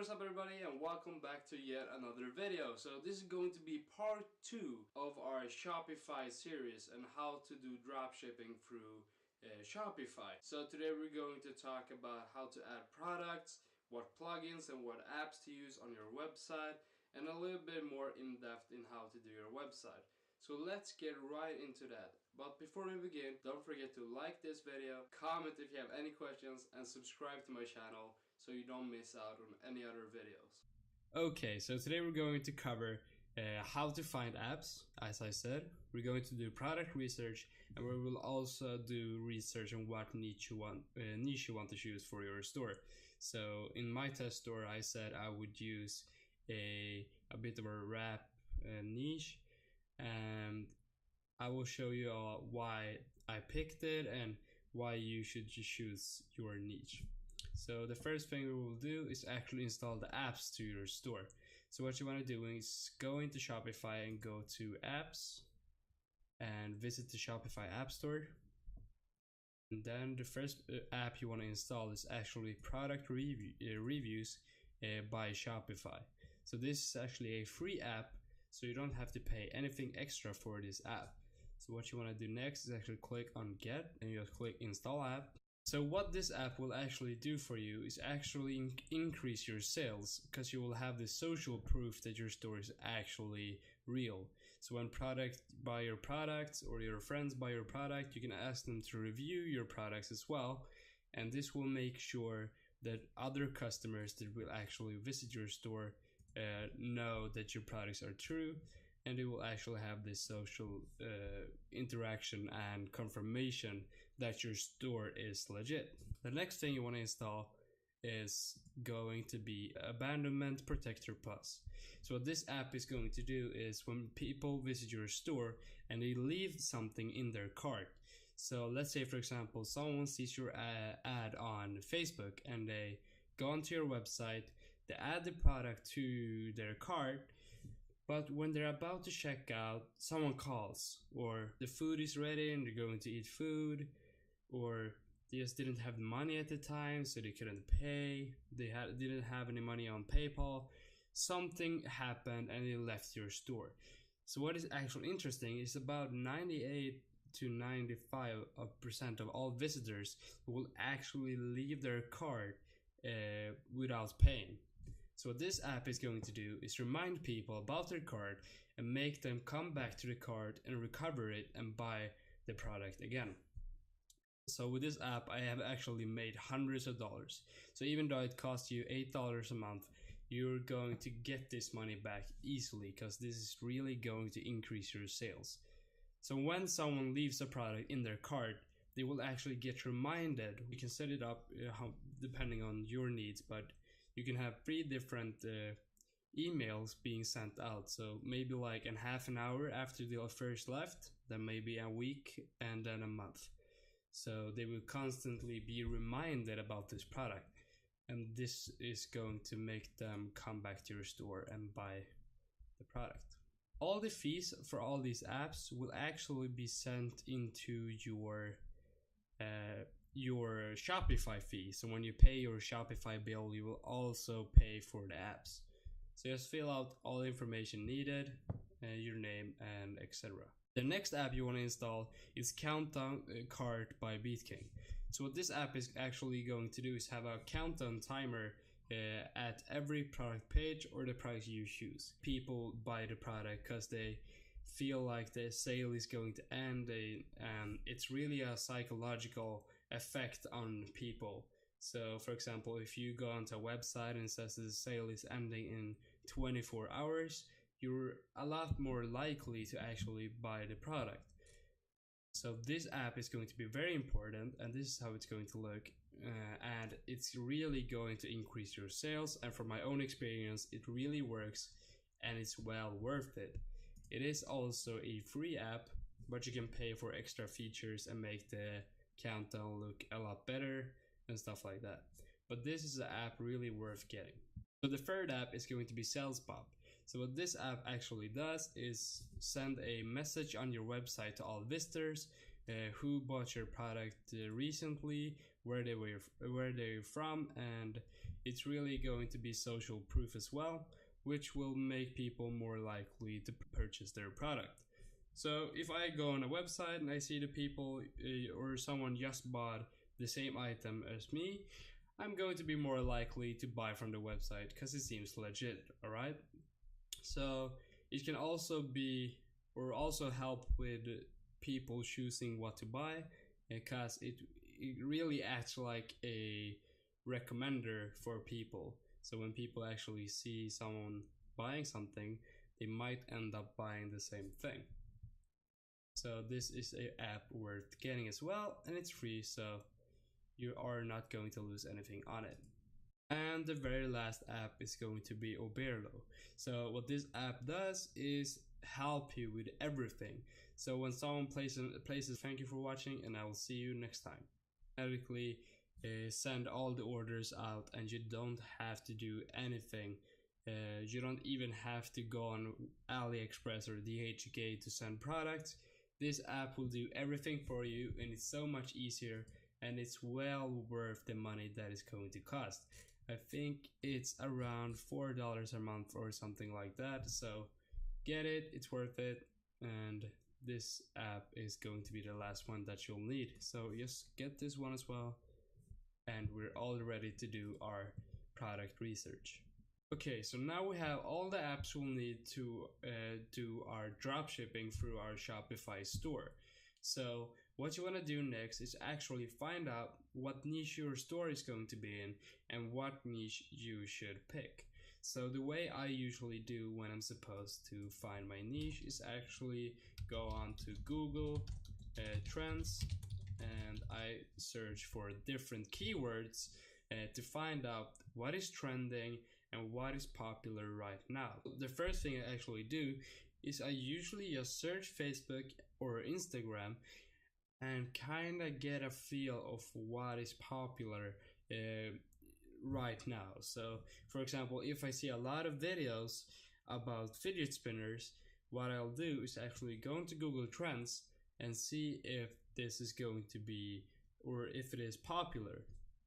What's up everybody, and welcome back to yet another video. So this is going to be part 2 of our Shopify series and how to do dropshipping through Shopify. So today we're going to talk about how to add products, what plugins and what apps to use on your website, and a little bit more in depth in how to do your website. So let's get right into that. But before we begin, don't forget to like this video, comment if you have any questions, and subscribe to my channel so you don't miss out on any other videos. Okay, so today we're going to cover how to find apps. As I said, we're going to do product research, and we will also do research on what niche you want to choose for your store. So in my test store, I said I would use a bit of a wrap niche, and I will show you why I picked it and why you should choose your niche. So the first thing we will do is actually install the apps to your store. So what you want to do is go into Shopify and go to apps and visit the Shopify app store. And then the first app you want to install is actually product reviews by Shopify. So this is actually a free app, so you don't have to pay anything extra for this app. So what you want to do next is actually click on get, and you just click install app. So what this app will actually do for you is actually increase your sales, because you will have the social proof that your store is actually real. So when buy your products or your friends buy your product, you can ask them to review your products as well, and this will make sure that other customers that will actually visit your store know that your products are true, and they will actually have this social interaction and confirmation that your store is legit. The next thing you want to install is going to be Abandonment Protector Plus. So what this app is going to do is when people visit your store and they leave something in their cart. So let's say, for example, someone sees your ad on Facebook and they go onto your website, they add the product to their cart, but when they're about to check out, someone calls, or the food is ready and they're going to eat food, or they just didn't have the money at the time, so they couldn't pay, didn't have any money on PayPal, something happened and they left your store. So what is actually interesting is about 98 to 95% of all visitors will actually leave their cart without paying. So what this app is going to do is remind people about their cart and make them come back to the cart and recover it and buy the product again. So with this app, I have actually made hundreds of dollars. So even though it costs you $8 a month, you're going to get this money back easily, because this is really going to increase your sales. So when someone leaves a product in their cart, they will actually get reminded. We can set it up depending on your needs, but you can have 3 different emails being sent out. So maybe like in half an hour after they first left, then maybe a week, and then a month. So they will constantly be reminded about this product, and this is going to make them come back to your store and buy the product. All the fees for all these apps will actually be sent into your Shopify fee. So when you pay your Shopify bill, you will also pay for the apps. So just fill out all the information needed, your name, and etc. The next app you want to install is Countdown Cart by BeatKing. So what this app is actually going to do is have a countdown timer at every product page or the product you choose. People buy the product because they feel like the sale is going to end. It's really a psychological effect on people. So for example, if you go onto a website and it says the sale is ending in 24 hours, you're a lot more likely to actually buy the product. So this app is going to be very important, and this is how it's going to look, and it's really going to increase your sales. And from my own experience, it really works and it's well worth it. It is also a free app, but you can pay for extra features and make the countdown look a lot better and stuff like that. But this is an app really worth getting. So the third app is going to be SalesPop. So what this app actually does is send a message on your website to all visitors who bought your product recently, where they're from, and it's really going to be social proof as well, which will make people more likely to purchase their product. So if I go on a website and I see the people or someone just bought the same item as me, I'm going to be more likely to buy from the website because it seems legit, alright? So it can also be, or also help with people choosing what to buy, because it really acts like a recommender for people. So when people actually see someone buying something, they might end up buying the same thing. So this is an app worth getting as well, and it's free, so you are not going to lose anything on it. And the very last app is going to be Oberlo. So what this app does is help you with everything. So when someone places thank you for watching and I will see you next time, automatically send all the orders out, and you don't have to do anything. You don't even have to go on AliExpress or DHgate to send products. This app will do everything for you, and it's so much easier, and it's well worth the money that it's going to cost. I think it's around $4 a month or something like that, so get it, it's worth it, and this app is going to be the last one that you'll need. So just get this one as well, and we're all ready to do our product research. Okay, so now we have all the apps we'll need to do our dropshipping through our Shopify store. So what you want to do next is actually find out what niche your store is going to be in and what niche you should pick. So the way I usually do when I'm supposed to find my niche is actually go on to Google Trends, and I search for different keywords to find out what is trending and what is popular right now. The first thing I actually do is I usually just search Facebook or Instagram and kind of get a feel of what is popular right now. So for example, if I see a lot of videos about fidget spinners, what I'll do is actually go into Google Trends and see if this is going to be, or if it is popular.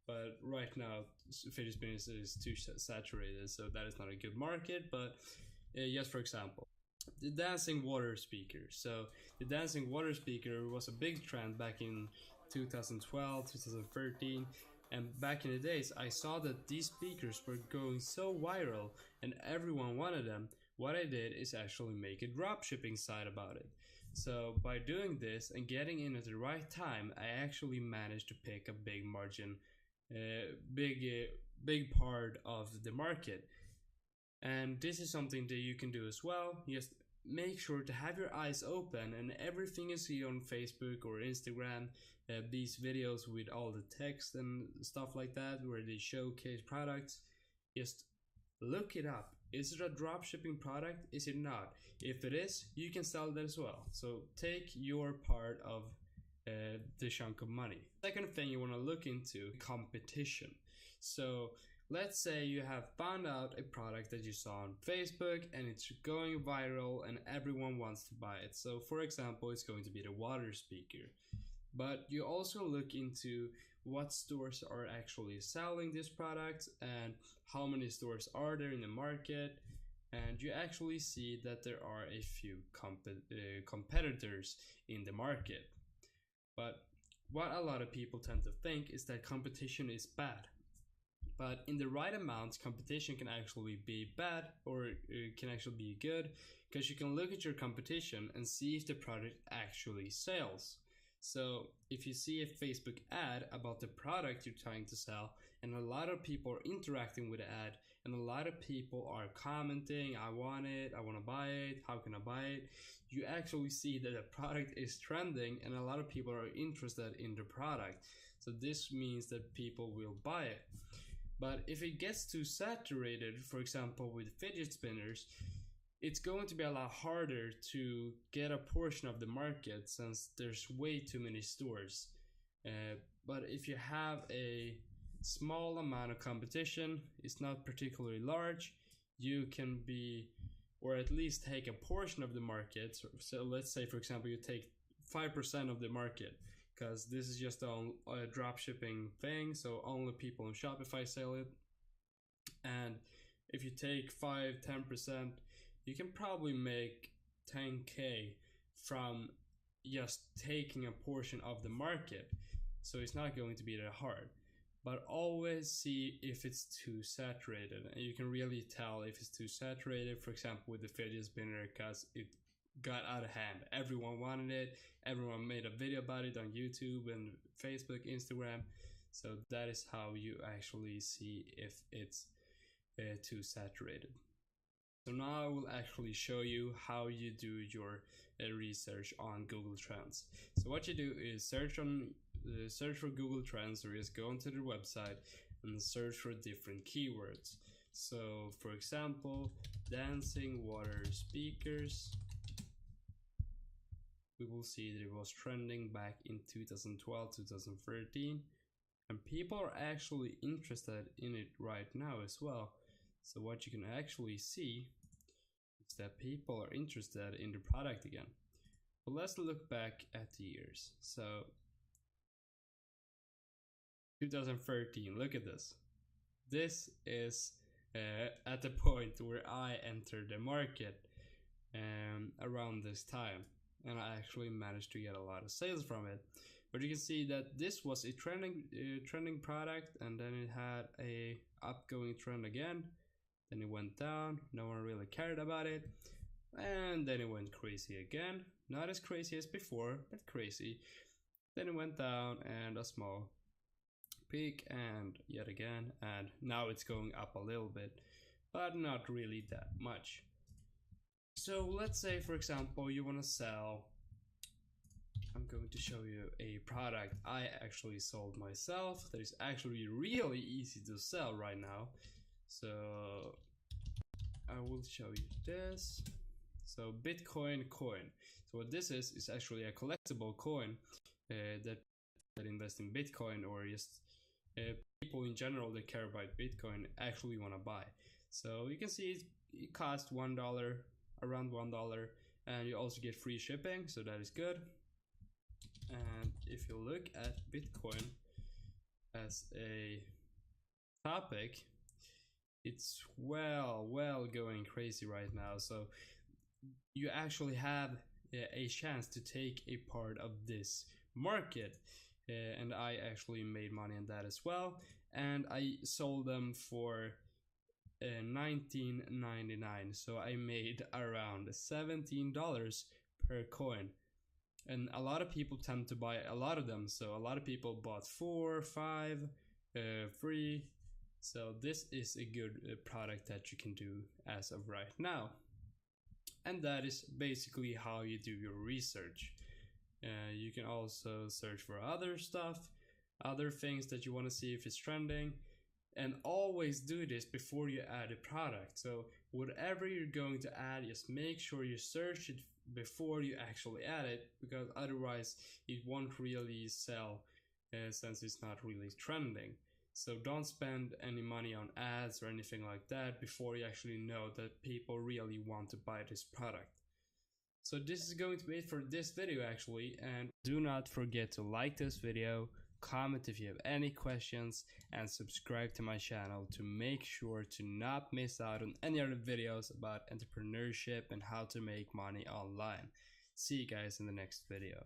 But right now fidget spinners is too saturated, so that is not a good market. But just for example, the dancing water speaker. So the dancing water speaker was a big trend back in 2012, 2013, and back in the days I saw that these speakers were going so viral and everyone wanted them. What I did is actually make a dropshipping site about it. So by doing this and getting in at the right time, I actually managed to pick a big margin, big part of the market. And this is something that you can do as well. Just make sure to have your eyes open, and everything you see on Facebook or Instagram, these videos with all the text and stuff like that where they showcase products, just look it up. Is it a dropshipping product? Is it not? If it is, you can sell that as well. So take your part of the chunk of money. Second thing you want to look into, competition. So let's say you have found out a product that you saw on Facebook and it's going viral and everyone wants to buy it. So for example, it's going to be the water speaker. But you also look into what stores are actually selling this product and how many stores are there in the market, and you actually see that there are a few competitors in the market. But what a lot of people tend to think is that competition is bad. But in the right amounts, competition can actually be bad, or it can actually be good, because you can look at your competition and see if the product actually sells. So if you see a Facebook ad about the product you're trying to sell and a lot of people are interacting with the ad and a lot of people are commenting, I want it, I want to buy it, how can I buy it? You actually see that the product is trending and a lot of people are interested in the product. So this means that people will buy it. But if it gets too saturated, for example with fidget spinners, it's going to be a lot harder to get a portion of the market since there's way too many stores. But if you have a small amount of competition, it's not particularly large, you can be, or at least take a portion of the market. So let's say for example you take 5% of the market, because this is just a drop shipping thing, so only people on Shopify sell it. And if you take 5-10%, you can probably make 10k from just taking a portion of the market. So it's not going to be that hard. But always see if it's too saturated, and you can really tell if it's too saturated, for example with the fidget spinner, because it got out of hand. Everyone wanted it, everyone made a video about it on YouTube and Facebook, Instagram. So that is how you actually see if it's too saturated. So now I will actually show you how you do your research on Google Trends. So what you do is search for Google Trends, or just go onto their website and search for different keywords. So for example, dancing water speakers. We will see that it was trending back in 2012, 2013, and people are actually interested in it right now as well. So what you can actually see is that people are interested in the product again. But let's look back at the years. So 2013, look at this. This is at the point where I entered the market around this time, and I actually managed to get a lot of sales from it. But you can see that this was a trending product, and then it had a upgoing trend again. Then it went down, no one really cared about it, and then it went crazy again. Not as crazy as before, but crazy. Then it went down and a small peak, and yet again, and now it's going up a little bit, but not really that much. So let's say, for example, you want to sell, I'm going to show you a product I actually sold myself that is actually really easy to sell right now. So I will show you this. So Bitcoin coin. So what this is actually a collectible coin that invest in Bitcoin, or just people in general that care about Bitcoin actually want to buy. So you can see it costs $1, around $1, and you also get free shipping, so that is good. And if you look at Bitcoin as a topic, it's well going crazy right now. So you actually have a chance to take a part of this market, and I actually made money on that as well, and I sold them for $19.99. So I made around $17 per coin, and a lot of people tend to buy a lot of them. So a lot of people bought 4, 5, 3. So this is a good product that you can do as of right now. And that is basically how you do your research. You can also search for other stuff, other things that you want to see if it's trending, and always do this before you add a product. So whatever you're going to add, just make sure you search it before you actually add it, because otherwise it won't really sell since it's not really trending. So don't spend any money on ads or anything like that before you actually know that people really want to buy this product. So this is going to be it for this video actually, and do not forget to like this video, comment if you have any questions, and subscribe to my channel to make sure to not miss out on any other videos about entrepreneurship and how to make money online. See you guys in the next video.